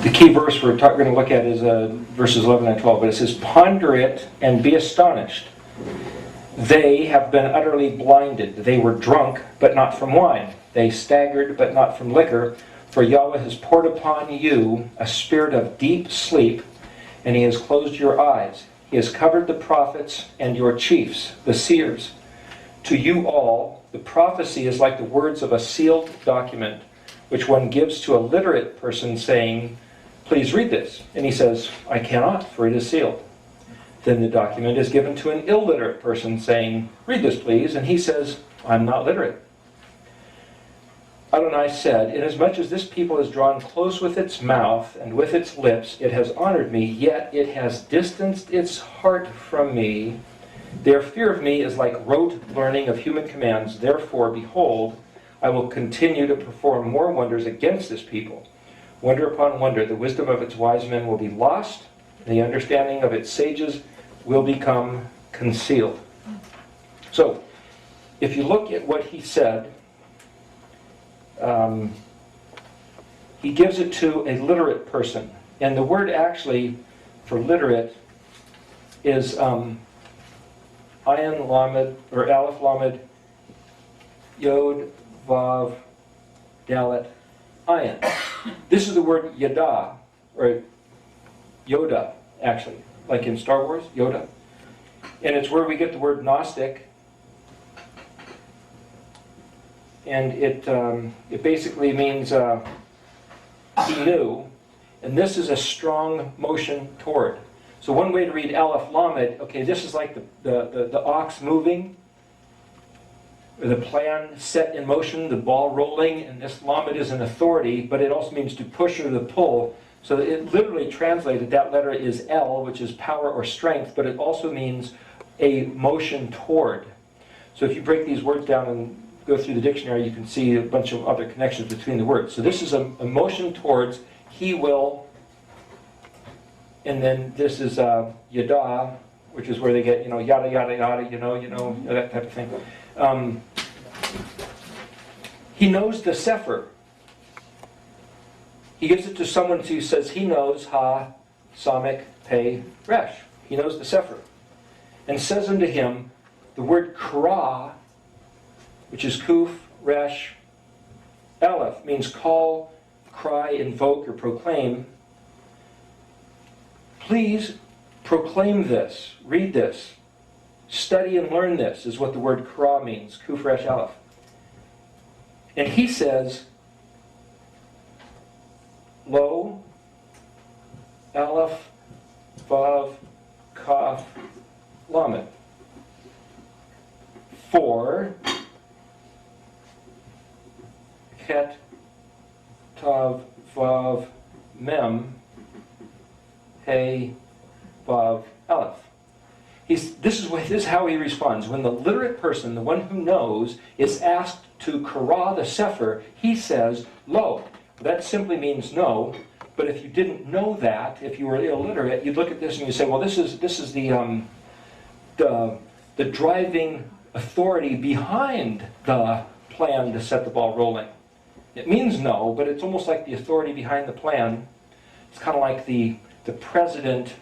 The key verse we're going to look at is verses 11 and 12, but it says, "Ponder it and be astonished. They have been utterly blinded. They were drunk, but not from wine. They staggered, but not from liquor. For Yahweh has poured upon you a spirit of deep sleep, and he has closed your eyes. He has covered the prophets and your chiefs, the seers. To you all, the prophecy is like the words of a sealed document, which one gives to a literate person saying, 'Please read this.' And he says, 'I cannot, for it is sealed.' Then the document is given to an illiterate person saying, 'Read this, please.' And he says, 'I'm not literate.' Adonai said, 'Inasmuch as this people has drawn close with its mouth and with its lips, it has honored me, yet it has distanced its heart from me. Their fear of me is like rote learning of human commands. Therefore, behold, I will continue to perform more wonders against this people. Wonder upon wonder, the wisdom of its wise men will be lost, and the understanding of its sages will become concealed.'" So, if you look at what he said, he gives it to a literate person. And the word actually for literate is Ayin Lamed, or Aleph Lamed, Yod Vav Dalet Ayin. This is the word Yada, or Yoda, actually, like in Star Wars, Yoda. And it's where we get the word Gnostic. And it basically means he knew. And this is a strong motion toward. So one way to read Aleph Lamed, okay, this is like the ox moving, or the plan set in motion, the ball rolling, and this Lamed is an authority, but it also means to push or to pull. So it literally translated, that letter is L, which is power or strength, but it also means a motion toward. So if you break these words down and go through the dictionary, you can see a bunch of other connections between the words. So this is a motion towards, he will, and then this is yada, which is where they get, yada, yada, yada, that type of thing. He knows the Sefer. He gives it to someone who says he knows Ha, Samek, Pei, Resh. He knows the Sefer. And says unto him, the word Kra, which is Kuf, Resh, Aleph, means call, cry, invoke, or proclaim. Please proclaim this, read this, study and learn this, is what the word Kra means, Kuf, Resh, Aleph. And he says, Lo, Aleph, Vav, Kaf, Lamed. For Het, Tav, Vav, Mem, He, Vav, Aleph. This is how he responds. When the literate person, the one who knows, is asked to Kara the Sefer, he says, Lo. That simply means no. But if you didn't know that, if you were illiterate, you'd look at this and you say, well, this is the driving authority behind the plan to set the ball rolling. It means no, but it's almost like the authority behind the plan. It's kind of like the president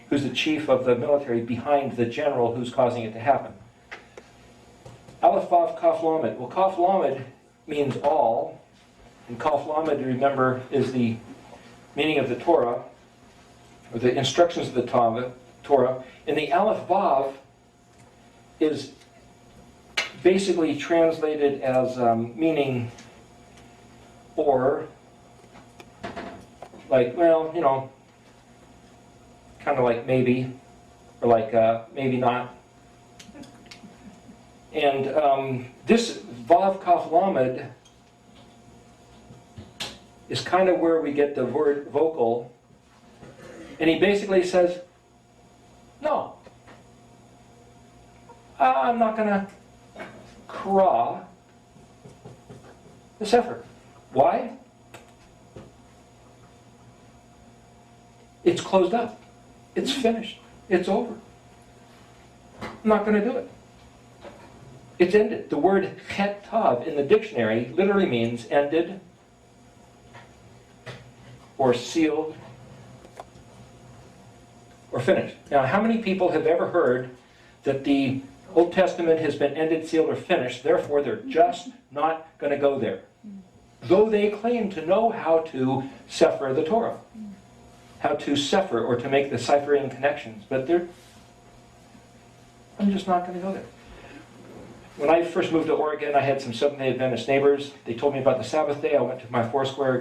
who's the chief of the military behind the general who's causing it to happen. Aleph, Vav, Kaf, Lamed. Well, Kaf, Lamed means all. And Kaf, Lamed, remember, is the meaning of the Torah, or the instructions of the Torah. And the Aleph, Vav is basically translated as meaning or, like, well, kind of like maybe, or like maybe not. And this Vav, Kaf, Lamed is kind of where we get the word vocal. And he basically says, no, I'm not going to Kra the Sefer. Why? It's closed up. It's finished. It's over. I'm not going to do it. It's ended. The word Het Tav in the dictionary literally means ended, or sealed or finished. Now, how many people have ever heard that the Old Testament has been ended, sealed, or finished, therefore they're just not going to go there? Though they claim to know how to sefer the Torah, how to sefer or to make the ciphering connections, but I'm just not going to go there. When I first moved to Oregon, I had some Seventh-day Adventist neighbors. They told me about the Sabbath day. I went to my Foursquare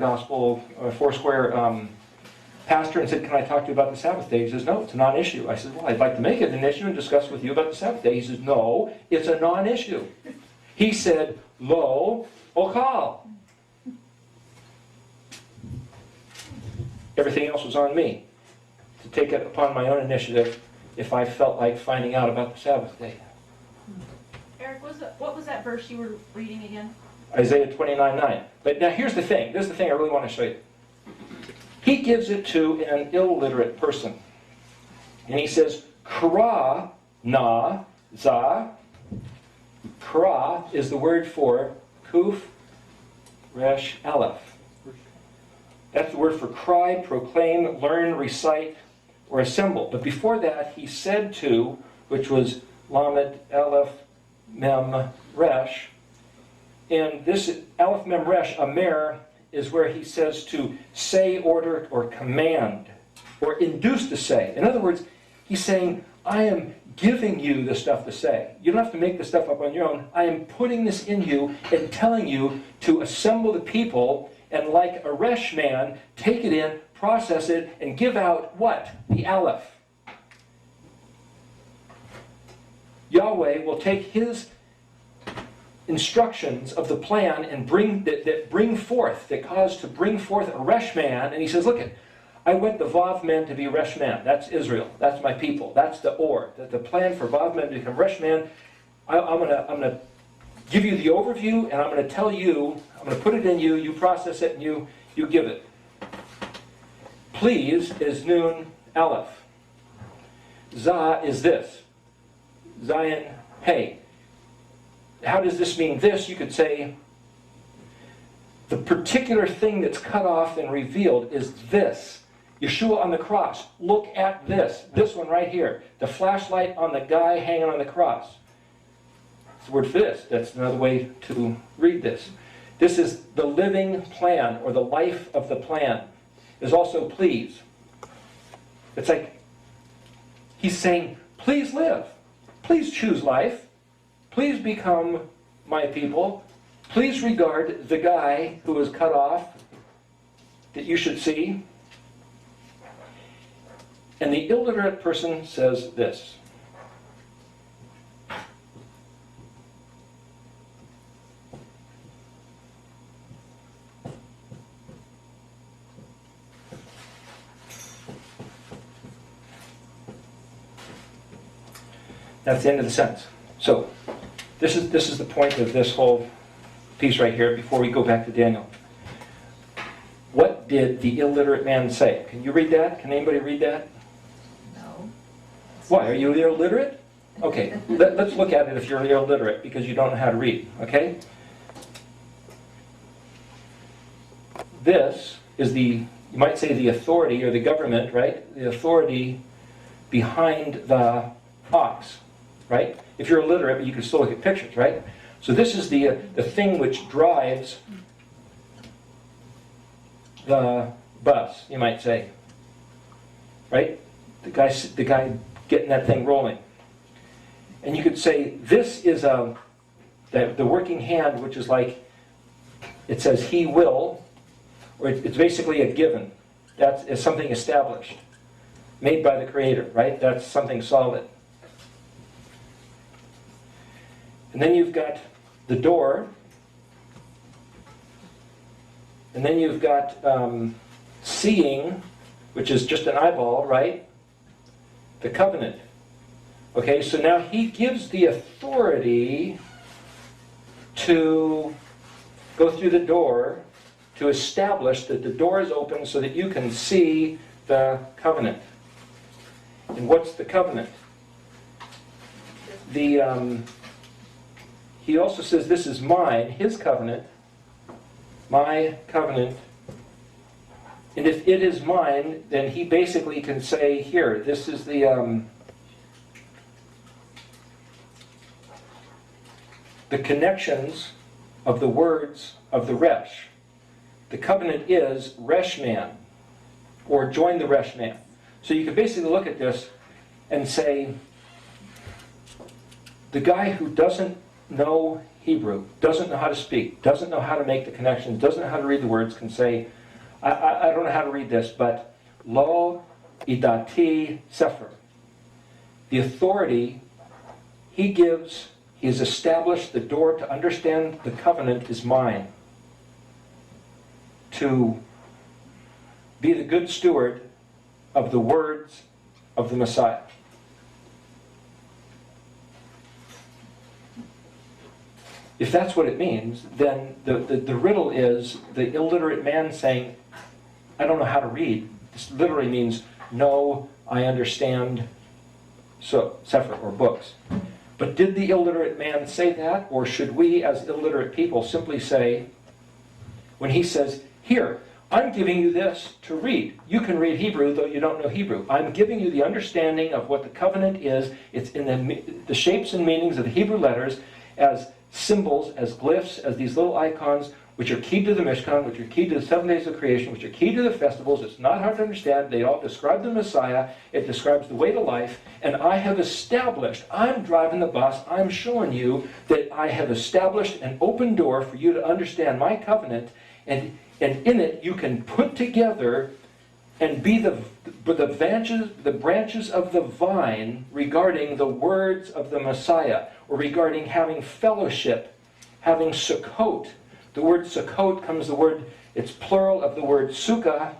pastor and said, "Can I talk to you about the Sabbath day?" He says, "No, it's a non-issue." I said, "Well, I'd like to make it an issue and discuss with you about the Sabbath day." He says, "No, it's a non-issue." He said, "Lo ochal." Everything else was on me to take it upon my own initiative if I felt like finding out about the Sabbath day. Eric, what was that verse you were reading again? Isaiah 29:9. But now here's the thing. This is the thing I really want to show you. He gives it to an illiterate person. And he says, Kra na za. Kra is the word for kuf resh aleph. That's the word for cry, proclaim, learn, recite, or assemble. But before that, he said to, which was lamed, aleph, mem, resh. And this aleph, mem, resh, amer, is where he says to say, order, or command, or induce to say. In other words, he's saying, I am giving you the stuff to say. You don't have to make the stuff up on your own. I am putting this in you and telling you to assemble the people and like a resh man, take it in, process it, and give out what? The aleph. Yahweh will take his instructions of the plan and that cause to bring forth a resh man, and he says, look, I want the vav men to be resh man. That's Israel. That's my people. That's the or. The plan for vav men to become resh man. I'm gonna give you the overview, and I'm going to tell you, I'm going to put it in you, you process it, and you give it. Please is nun aleph. Za is this. Zion, hey. How does this mean this? You could say, the particular thing that's cut off and revealed is this. Yeshua on the cross. Look at this. This one right here. The flashlight on the guy hanging on the cross. It's the word for this. That's another way to read this. This is the living plan, or the life of the plan. Is also please. It's like he's saying, please live. Please choose life. Please become my people. Please regard the guy who was cut off that you should see. And the illiterate person says this. That's the end of the sentence. So, this is the point of this whole piece right here before we go back to Daniel. What did the illiterate man say? Can you read that? Can anybody read that? No. Why? Are you illiterate? Okay, let's look at it if you're illiterate because you don't know how to read, okay? This is you might say the authority or the government, right? The authority behind the ox. Right? If you're illiterate, you can still look at pictures, right? So this is the thing which drives the bus, you might say. Right? The guy getting that thing rolling. And you could say this is the working hand, which is like, it says he will, or it's basically a given. That's something established, made by the Creator, right? That's something solid. And then you've got the door. And then you've got seeing, which is just an eyeball, right? The covenant. Okay, so now he gives the authority to go through the door to establish that the door is open so that you can see the covenant. And what's the covenant? He also says, this is mine, his covenant, my covenant And if it is mine, then he basically can say, here, this is the connections of the words of the resh. The covenant is resh man, or join the resh man. So you can basically look at this and say, the guy who doesn't know Hebrew, doesn't know how to speak, doesn't know how to make the connections, doesn't know how to read the words, can say, I don't know how to read this, but lo idati sefer. The authority he gives, he has established the door to understand the covenant is mine. To be the good steward of the words of the Messiah. If that's what it means, then the riddle is the illiterate man saying, I don't know how to read. This literally means, no, I understand sefer, or books. But did the illiterate man say that? Or should we, as illiterate people, simply say, when he says, here, I'm giving you this to read. You can read Hebrew, though you don't know Hebrew. I'm giving you the understanding of what the covenant is. It's in the shapes and meanings of the Hebrew letters as symbols, as glyphs, as these little icons, which are key to the Mishkan, which are key to the 7 days of creation, which are key to the festivals. It's not hard to understand. They all describe the Messiah. It describes the way to life. And I have established, I'm driving the bus, I'm showing you that I have established an open door for you to understand my covenant. And in it, you can put together and be the branches of the vine regarding the words of the Messiah, or regarding having fellowship, having sukkot. The word sukkot comes the word, it's plural of the word sukkah,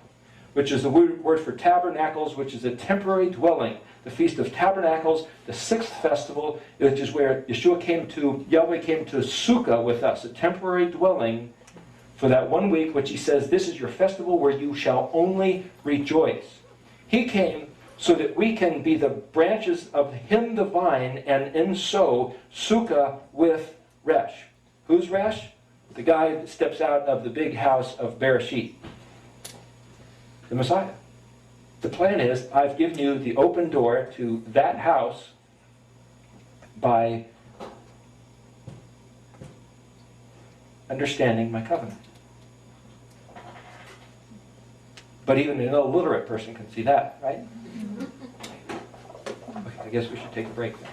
which is the word for tabernacles, which is a temporary dwelling. The Feast of Tabernacles, the 6th festival, which is where Yahweh came to sukkah with us, a temporary dwelling for that 1 week, which he says, this is your festival where you shall only rejoice. He came so that we can be the branches of him, the vine, and in so, sukkah with resh. Who's resh? The guy that steps out of the big house of Bereshit. The Messiah. The plan is, I've given you the open door to that house by understanding my covenant. But even an illiterate person can see that, right? Okay, I guess we should take a break now.